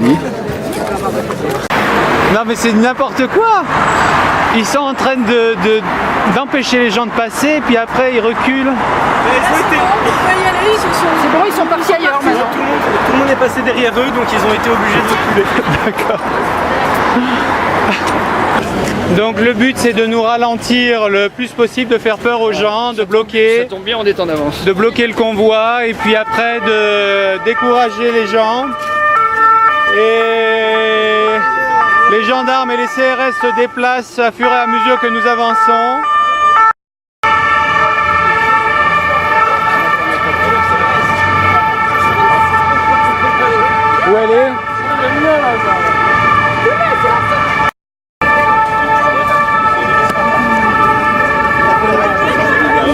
fini. Non mais c'est n'importe quoi. Ils sont en train d'empêcher les gens de passer, puis après ils reculent. C'est bon, ils sont partis ailleurs maintenant. Tout le monde est passé derrière eux, donc ils ont été obligés de reculer. D'accord. Donc le but c'est de nous ralentir le plus possible, de faire peur aux gens, de bloquer. Ça tombe bien, on est en avance. De bloquer le convoi et puis après de décourager les gens. Et les gendarmes et les CRS se déplacent à fur et à mesure que nous avançons. Où elle est ?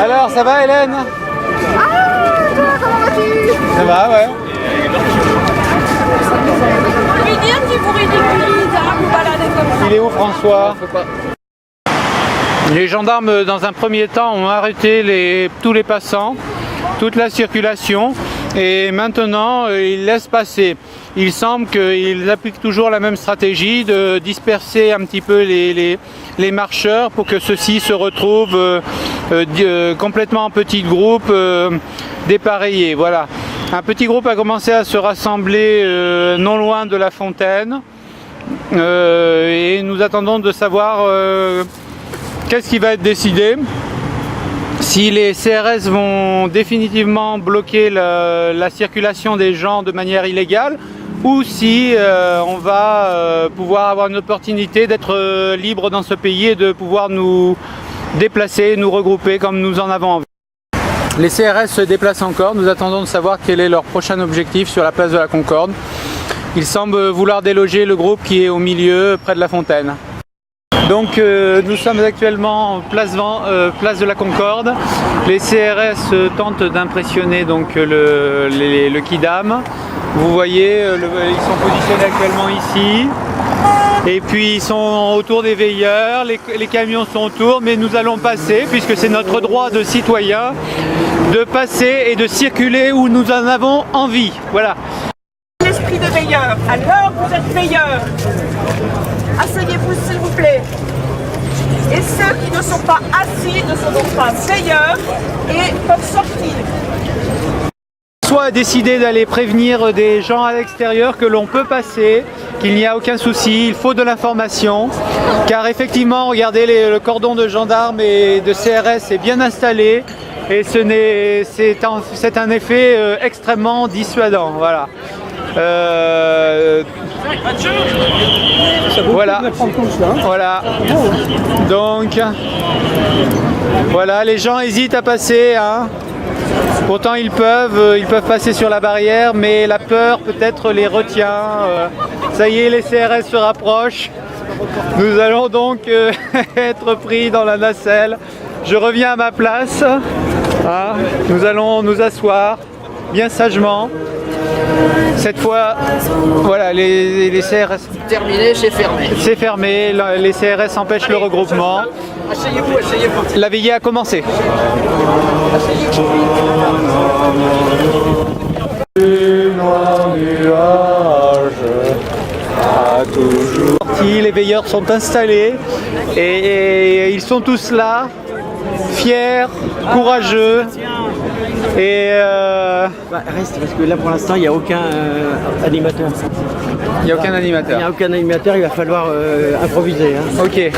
Alors, ça va Hélène ? Comment vas-tu? Ça va, ouais. Lui dire qu'il vous ridiculise, vous baladez comme ça. Il est où François ? Les gendarmes, dans un premier temps, ont arrêté tous les passants, toute la circulation, et maintenant, ils laissent passer. Il semble qu'ils appliquent toujours la même stratégie de disperser un petit peu les marcheurs pour que ceux-ci se retrouvent complètement en petits groupes dépareillés. Voilà. Un petit groupe a commencé à se rassembler non loin de la fontaine et nous attendons de savoir qu'est-ce qui va être décidé. Si les CRS vont définitivement bloquer la circulation des gens de manière illégale ou si on va pouvoir avoir une opportunité d'être libre dans ce pays et de pouvoir nous déplacer, nous regrouper comme nous en avons envie. Les CRS se déplacent encore, nous attendons de savoir quel est leur prochain objectif sur la place de la Concorde. Ils semblent vouloir déloger le groupe qui est au milieu, près de la fontaine. Donc nous sommes actuellement place de la Concorde. Les CRS tentent d'impressionner donc le Kidam. Vous voyez, ils sont positionnés actuellement ici. Et puis ils sont autour des veilleurs, les camions sont autour, mais nous allons passer, puisque c'est notre droit de citoyen, de passer et de circuler où nous en avons envie. Voilà. L'esprit de veilleur, alors vous êtes veilleur. Asseyez-vous s'il vous plaît. Et ceux qui ne sont pas assis ne sont donc pas veilleurs et peuvent sortir. Soit a décidé d'aller prévenir des gens à l'extérieur que l'on peut passer, qu'il n'y a aucun souci, il faut de l'information, car effectivement, regardez, le cordon de gendarmes et de CRS est bien installé et c'est un effet extrêmement dissuadant. Voilà. Voilà. Voilà. Donc, voilà, les gens hésitent à passer, hein. Pourtant ils peuvent passer sur la barrière, mais la peur peut-être les retient. Ça y est, les CRS se rapprochent. Nous allons donc être pris dans la nacelle. Je reviens à ma place. Ah, nous allons nous asseoir bien sagement. Cette fois, voilà, les CRS... Terminé, c'est fermé. C'est fermé, les CRS empêchent le regroupement. Asseyez-vous, asseyez-vous. La veillée a commencé. Les veilleurs sont installés et ils sont tous là, fiers, courageux. Et Reste, parce que là pour l'instant il n'y a aucun animateur. il n'y a aucun animateur. Il n'y a aucun animateur, il va falloir improviser. Hein. Ok.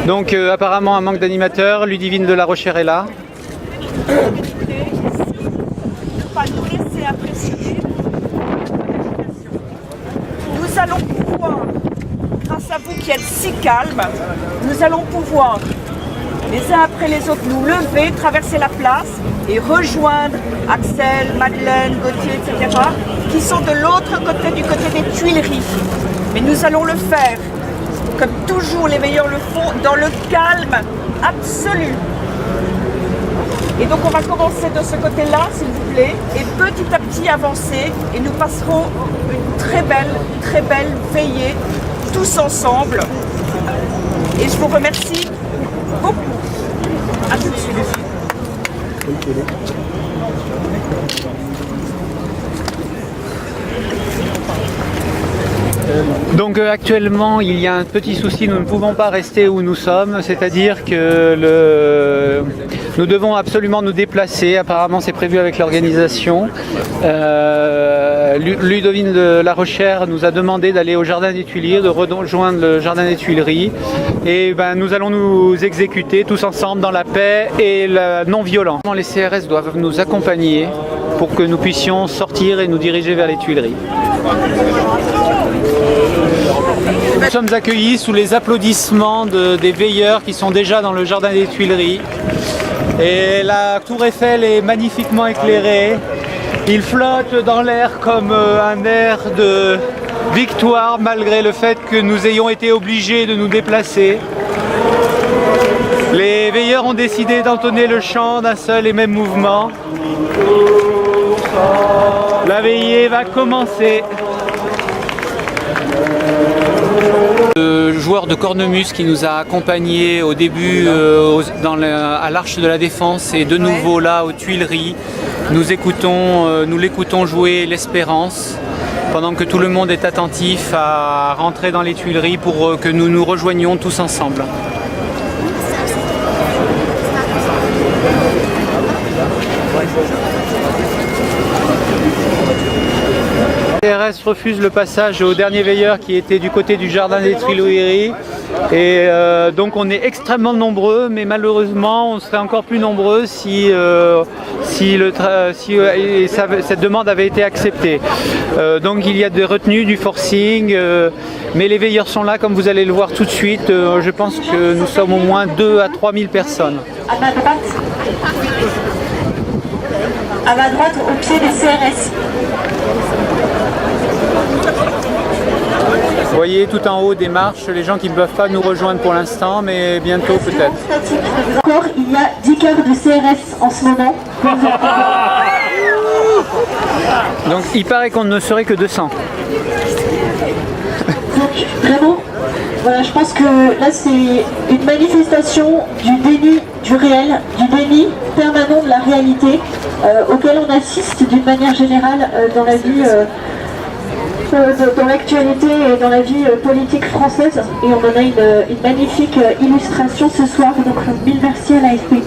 Donc apparemment un manque d'animateur. Ludivine de la Rochère est là. Ne pas nous laisser apprécier. Nous allons pouvoir, grâce à vous qui êtes si calmes, nous allons pouvoir les uns après les autres nous lever, traverser la place et rejoindre Axel, Madeleine, Gauthier, etc. qui sont de l'autre côté, du côté des Tuileries. Mais nous allons le faire, comme toujours les meilleurs le font, dans le calme absolu. Et donc on va commencer de ce côté-là, s'il vous plaît, et petit à petit avancer, et nous passerons une très belle veillée, tous ensemble. Et je vous remercie beaucoup. À tout de suite. Donc actuellement il y a un petit souci, nous ne pouvons pas rester où nous sommes, c'est-à-dire que nous devons absolument nous déplacer, apparemment c'est prévu avec l'organisation. Ludovine de La Rochère nous a demandé d'aller au Jardin des Tuileries, de rejoindre le Jardin des Tuileries et nous allons nous exécuter tous ensemble dans la paix et la non-violence. Les CRS doivent nous accompagner pour que nous puissions sortir et nous diriger vers les Tuileries. Nous sommes accueillis sous les applaudissements des veilleurs qui sont déjà dans le Jardin des Tuileries. Et la tour Eiffel est magnifiquement éclairée. Il flotte dans l'air comme un air de victoire malgré le fait que nous ayons été obligés de nous déplacer. Les veilleurs ont décidé d'entonner le chant d'un seul et même mouvement. La veillée va commencer. Le joueur de cornemuse qui nous a accompagnés au début à l'Arche de la Défense est de nouveau là aux Tuileries. Nous l'écoutons jouer l'Espérance pendant que tout le monde est attentif à rentrer dans les Tuileries pour que nous nous rejoignions tous ensemble. Les CRS refuse le passage au dernier veilleur qui était du côté du Jardin des Tuileries et donc on est extrêmement nombreux, mais malheureusement on serait encore plus nombreux si cette demande avait été acceptée. Donc il y a des retenues, du forcing, mais les veilleurs sont là comme vous allez le voir tout de suite. Je pense que nous sommes au moins 2 à 3 000 personnes. À ma droite, au pied des CRS. Vous voyez tout en haut des marches les gens qui ne peuvent pas nous rejoindre pour l'instant, mais bientôt peut-être. Encore, il y a 10 cœurs de CRS en ce moment. Donc il paraît qu'on ne serait que 200. Donc vraiment, voilà, je pense que là c'est une manifestation du déni du réel, du déni permanent de la réalité auquel on assiste d'une manière générale dans la vie. Dans l'actualité et dans la vie politique française, et on en a une magnifique illustration ce soir, donc mille merci à l'AFP.